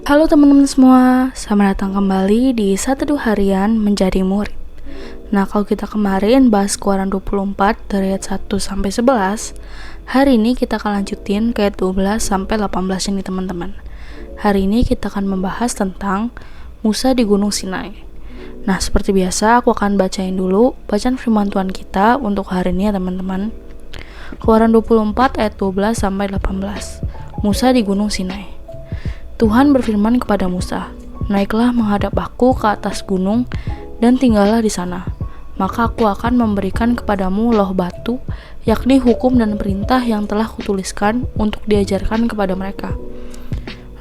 Halo teman-teman semua, selamat datang kembali di Satu Harian Menjadi Murid. Nah, kalau kita kemarin bahas Keluaran 24 dari ayat 1 sampai 11, hari ini kita akan lanjutin ke ayat 12 sampai 18 ini teman-teman. Hari ini kita akan membahas tentang Musa di Gunung Sinai. Nah, seperti biasa aku akan bacain dulu bacaan firman Tuhan kita untuk hari ini ya teman-teman. Keluaran 24 ayat 12 sampai 18. Musa di Gunung Sinai. Tuhan berfirman kepada Musa, "Naiklah menghadap aku ke atas gunung dan tinggallah di sana. Maka aku akan memberikan kepadamu loh batu, yakni hukum dan perintah yang telah kutuliskan untuk diajarkan kepada mereka."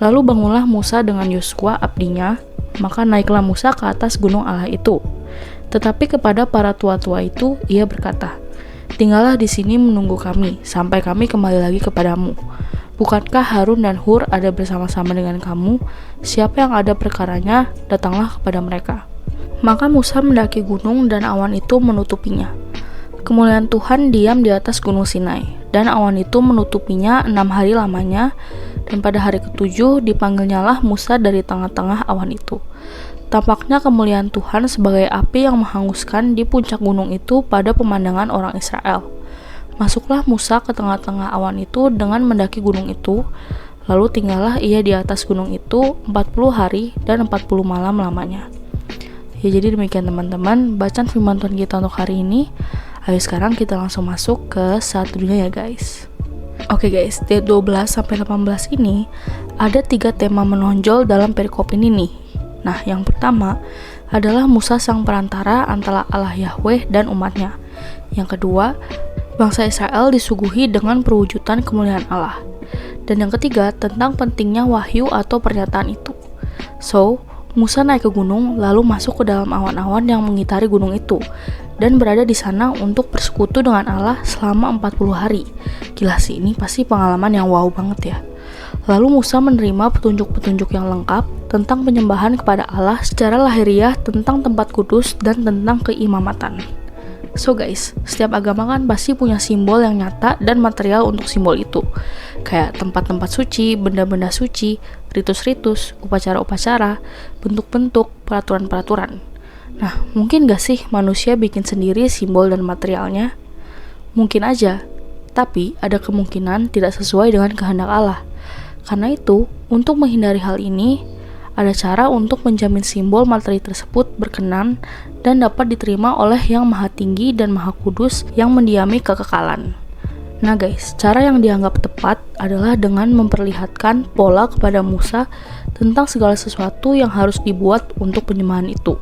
Lalu bangunlah Musa dengan Yosua abdinya, maka naiklah Musa ke atas gunung Allah itu. Tetapi kepada para tua-tua itu ia berkata, "Tinggallah di sini menunggu kami, sampai kami kembali lagi kepadamu. Bukankah Harun dan Hur ada bersama-sama dengan kamu? Siapa yang ada perkaranya, datanglah kepada mereka." Maka Musa mendaki gunung dan awan itu menutupinya. Kemuliaan Tuhan diam di atas gunung Sinai, dan awan itu menutupinya 6 hari lamanya, dan pada hari ke-7 dipanggilnyalah Musa dari tengah-tengah awan itu. Tampaknya kemuliaan Tuhan sebagai api yang menghanguskan di puncak gunung itu pada pemandangan orang Israel. Masuklah Musa ke tengah-tengah awan itu dengan mendaki gunung itu, lalu tinggallah ia di atas gunung itu 40 hari dan 40 malam lamanya. Ya, jadi demikian teman-teman bacaan firman Tuhan kita untuk hari ini. Ayo sekarang kita langsung masuk ke satu dunia ya guys. Oke guys, di 12 sampai 18 ini ada 3 tema menonjol dalam perikop ini nih. Nah, yang pertama adalah Musa sang perantara antara Allah Yahweh dan umatnya. Yang kedua, bangsa Israel disuguhi dengan perwujudan kemuliaan Allah. Dan yang ketiga, tentang pentingnya wahyu atau pernyataan itu. So, Musa naik ke gunung lalu masuk ke dalam awan-awan yang mengitari gunung itu dan berada di sana untuk bersekutu dengan Allah selama 40 hari. Gila sih, ini pasti pengalaman yang wow banget ya. Lalu Musa menerima petunjuk-petunjuk yang lengkap tentang penyembahan kepada Allah secara lahiriah, tentang tempat kudus dan tentang keimamatan. So guys, setiap agama kan pasti punya simbol yang nyata dan material untuk simbol itu. Kayak tempat-tempat suci, benda-benda suci, ritus-ritus, upacara-upacara, bentuk-bentuk, peraturan-peraturan. Nah, mungkin gak sih manusia bikin sendiri simbol dan materialnya? Mungkin aja, tapi ada kemungkinan tidak sesuai dengan kehendak Allah. Karena itu, untuk menghindari hal ini, ada cara untuk menjamin simbol materi tersebut berkenan dan dapat diterima oleh Yang Maha Tinggi dan Maha Kudus yang mendiami kekekalan. Nah guys, cara yang dianggap tepat adalah dengan memperlihatkan pola kepada Musa tentang segala sesuatu yang harus dibuat untuk penyembahan itu.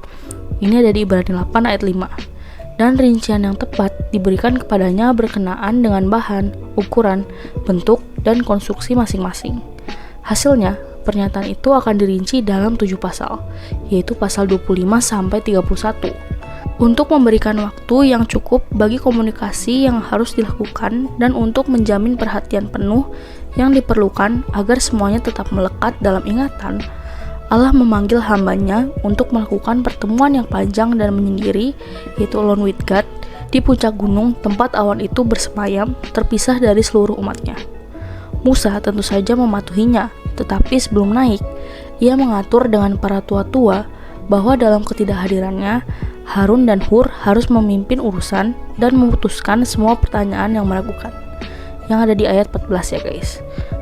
Ini ada di Ibrani 8 ayat 5. Dan rincian yang tepat diberikan kepadanya berkenaan dengan bahan, ukuran, bentuk, dan konstruksi masing-masing. Hasilnya, pernyataan itu akan dirinci dalam 7 pasal, yaitu pasal 25 sampai 31. Untuk memberikan waktu yang cukup bagi komunikasi yang harus dilakukan dan untuk menjamin perhatian penuh yang diperlukan agar semuanya tetap melekat dalam ingatan, Allah memanggil hambanya untuk melakukan pertemuan yang panjang dan menyendiri, yaitu alone with God, di puncak gunung tempat awan itu bersemayam terpisah dari seluruh umatnya. Musa tentu saja mematuhinya, tetapi sebelum naik, ia mengatur dengan para tua-tua bahwa dalam ketidakhadirannya, Harun dan Hur harus memimpin urusan dan memutuskan semua pertanyaan yang meragukan. Yang ada di ayat 14 ya guys.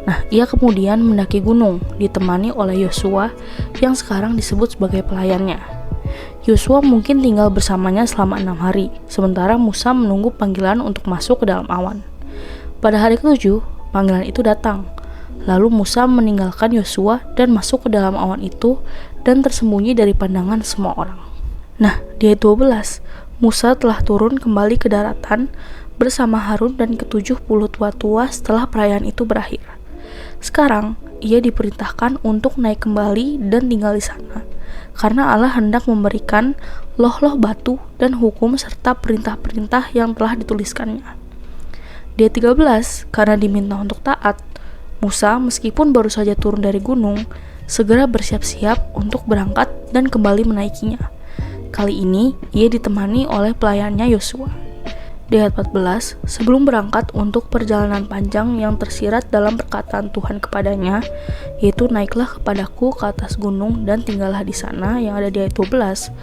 Nah, ia kemudian mendaki gunung, ditemani oleh Yosua yang sekarang disebut sebagai pelayannya. Yosua mungkin tinggal bersamanya selama 6 hari, sementara Musa menunggu panggilan untuk masuk ke dalam awan. Pada hari ke-7, panggilan itu datang. Lalu Musa meninggalkan Yosua dan masuk ke dalam awan itu dan tersembunyi dari pandangan semua orang. Nah, di ayat 12, Musa telah turun kembali ke daratan bersama Harun dan ke-70 tua-tua setelah perayaan itu berakhir. Sekarang, ia diperintahkan untuk naik kembali dan tinggal di sana, karena Allah hendak memberikan loh-loh batu dan hukum serta perintah-perintah yang telah dituliskannya. Di ayat 13, karena diminta untuk taat, Musa meskipun baru saja turun dari gunung, segera bersiap-siap untuk berangkat dan kembali menaikinya. Kali ini, ia ditemani oleh pelayannya Yosua. Di ayat 14, sebelum berangkat untuk perjalanan panjang yang tersirat dalam perkataan Tuhan kepadanya, yaitu naiklah kepadaku ke atas gunung dan tinggallah di sana, yang ada di ayat 12,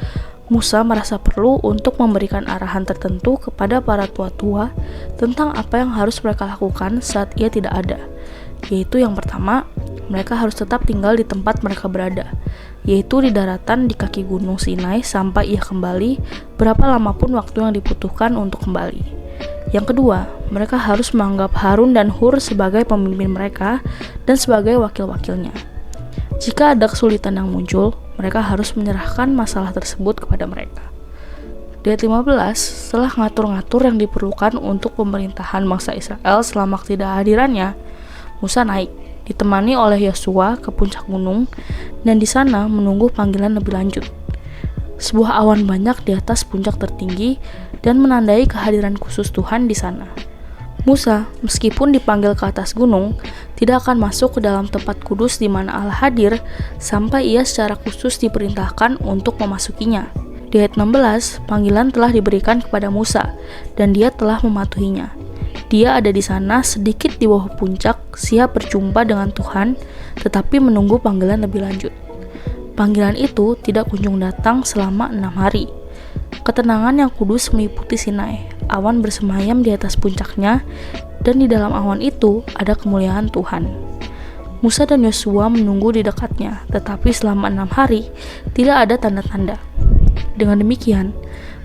Musa merasa perlu untuk memberikan arahan tertentu kepada para tua-tua tentang apa yang harus mereka lakukan saat ia tidak ada. Yaitu yang pertama, mereka harus tetap tinggal di tempat mereka berada, yaitu di daratan di kaki gunung Sinai sampai ia kembali, berapa lama pun waktu yang dibutuhkan untuk kembali. Yang kedua, mereka harus menganggap Harun dan Hur sebagai pemimpin mereka dan sebagai wakil-wakilnya. Jika ada kesulitan yang muncul, mereka harus menyerahkan masalah tersebut kepada mereka. Di ayat 15, setelah ngatur-ngatur yang diperlukan untuk pemerintahan bangsa Israel selama ketidakhadirannya, Musa naik, ditemani oleh Yosua ke puncak gunung, dan di sana menunggu panggilan lebih lanjut. Sebuah awan banyak di atas puncak tertinggi dan menandai kehadiran khusus Tuhan di sana. Musa, meskipun dipanggil ke atas gunung, tidak akan masuk ke dalam tempat kudus di mana Allah hadir sampai ia secara khusus diperintahkan untuk memasukinya. Di ayat 16, panggilan telah diberikan kepada Musa, dan dia telah mematuhinya. Dia ada di sana sedikit di bawah puncak, siap berjumpa dengan Tuhan, tetapi menunggu panggilan lebih lanjut. Panggilan itu tidak kunjung datang selama 6 hari. Ketenangan yang kudus meliputi Sinai. Awan bersemayam di atas puncaknya, dan di dalam awan itu ada kemuliaan Tuhan. Musa dan Yosua menunggu di dekatnya, tetapi selama 6 hari tidak ada tanda-tanda. Dengan demikian,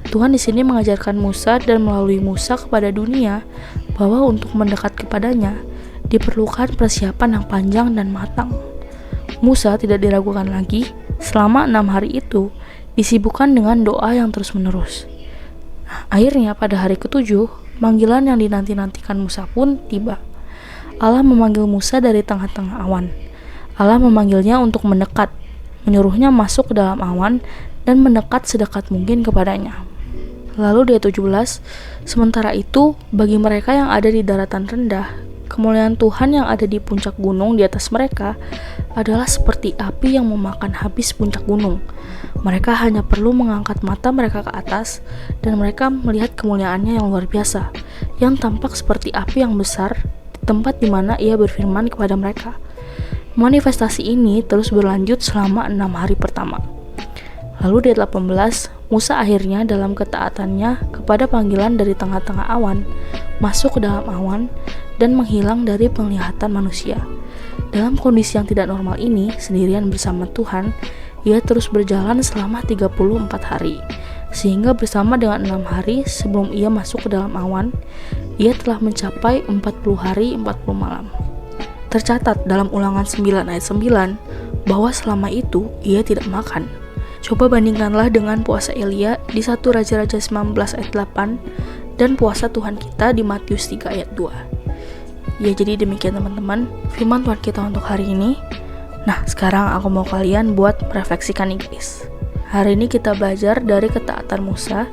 Tuhan di sini mengajarkan Musa dan melalui Musa kepada dunia bahwa untuk mendekat kepadanya diperlukan persiapan yang panjang dan matang. Musa tidak diragukan lagi, selama 6 hari itu disibukkan dengan doa yang terus-menerus. Akhirnya pada hari ke-7, panggilan yang dinanti-nantikan Musa pun tiba. Allah memanggil Musa dari tengah-tengah awan. Allah memanggilnya untuk mendekat, menyuruhnya masuk ke dalam awan dan mendekat sedekat mungkin kepadanya. Lalu di ayat 17, sementara itu bagi mereka yang ada di daratan rendah, kemuliaan Tuhan yang ada di puncak gunung di atas mereka adalah seperti api yang memakan habis puncak gunung. Mereka hanya perlu mengangkat mata mereka ke atas dan mereka melihat kemuliaannya yang luar biasa, yang tampak seperti api yang besar di tempat di mana ia berfirman kepada mereka. Manifestasi ini terus berlanjut selama 6 hari pertama. Lalu di ayat 18, Musa akhirnya dalam ketaatannya kepada panggilan dari tengah-tengah awan, masuk ke dalam awan dan menghilang dari penglihatan manusia. Dalam kondisi yang tidak normal ini, sendirian bersama Tuhan, ia terus berjalan selama 34 hari, sehingga bersama dengan 6 hari sebelum ia masuk ke dalam awan, ia telah mencapai 40 hari 40 malam. Tercatat dalam Ulangan 9 ayat 9 bahwa selama itu ia tidak makan. Coba bandingkanlah dengan puasa Elia di 1 Raja-Raja 19 ayat 8 dan puasa Tuhan kita di Matius 3 ayat 2. Ya, jadi demikian teman-teman firman Tuhan kita untuk hari ini. Nah, sekarang aku mau kalian buat merefleksikan nih guys. Hari ini kita belajar dari ketaatan Musa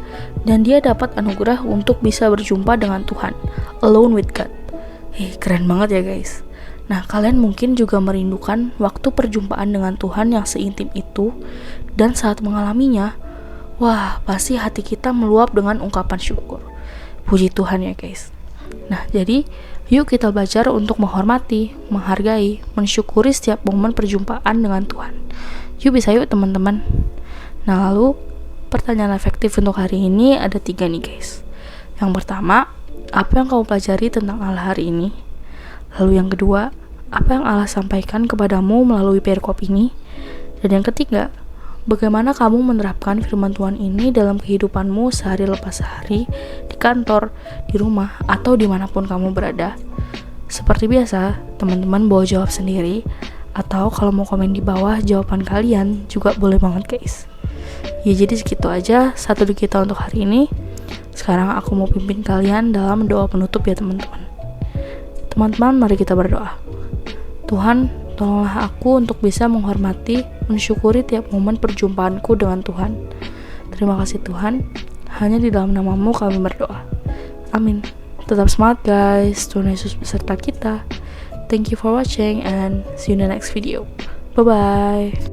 dan dia dapat anugerah untuk bisa berjumpa dengan Tuhan, alone with God. Keren banget ya guys. Nah, kalian mungkin juga merindukan waktu perjumpaan dengan Tuhan yang seintim itu, dan saat mengalaminya, wah, pasti hati kita meluap dengan ungkapan syukur. Puji Tuhan ya guys. Nah, jadi yuk kita belajar untuk menghormati, menghargai, mensyukuri setiap momen perjumpaan dengan Tuhan. Bisa yuk teman-teman. Nah, lalu pertanyaan efektif untuk hari ini ada 3 nih guys. Yang pertama, apa yang kamu pelajari tentang Allah hari ini? Lalu yang kedua, apa yang Allah sampaikan kepadamu melalui perikop ini? Dan yang ketiga, bagaimana kamu menerapkan firman Tuhan ini dalam kehidupanmu sehari lepas sehari, di kantor, di rumah, atau dimanapun kamu berada? Seperti biasa, teman-teman bawa jawab sendiri, atau kalau mau komen di bawah jawaban kalian juga boleh banget guys. Ya, jadi segitu aja satu kita untuk hari ini. Sekarang aku mau pimpin kalian dalam doa penutup ya teman-teman. Teman-teman, mari kita berdoa. Tuhan, tolonglah aku untuk bisa menghormati, mensyukuri tiap momen perjumpaanku dengan Tuhan. Terima kasih Tuhan, hanya di dalam namamu kami berdoa. Amin. Tetap semangat guys, Tuhan Yesus beserta kita. Thank you for watching and see you in the next video. Bye-bye.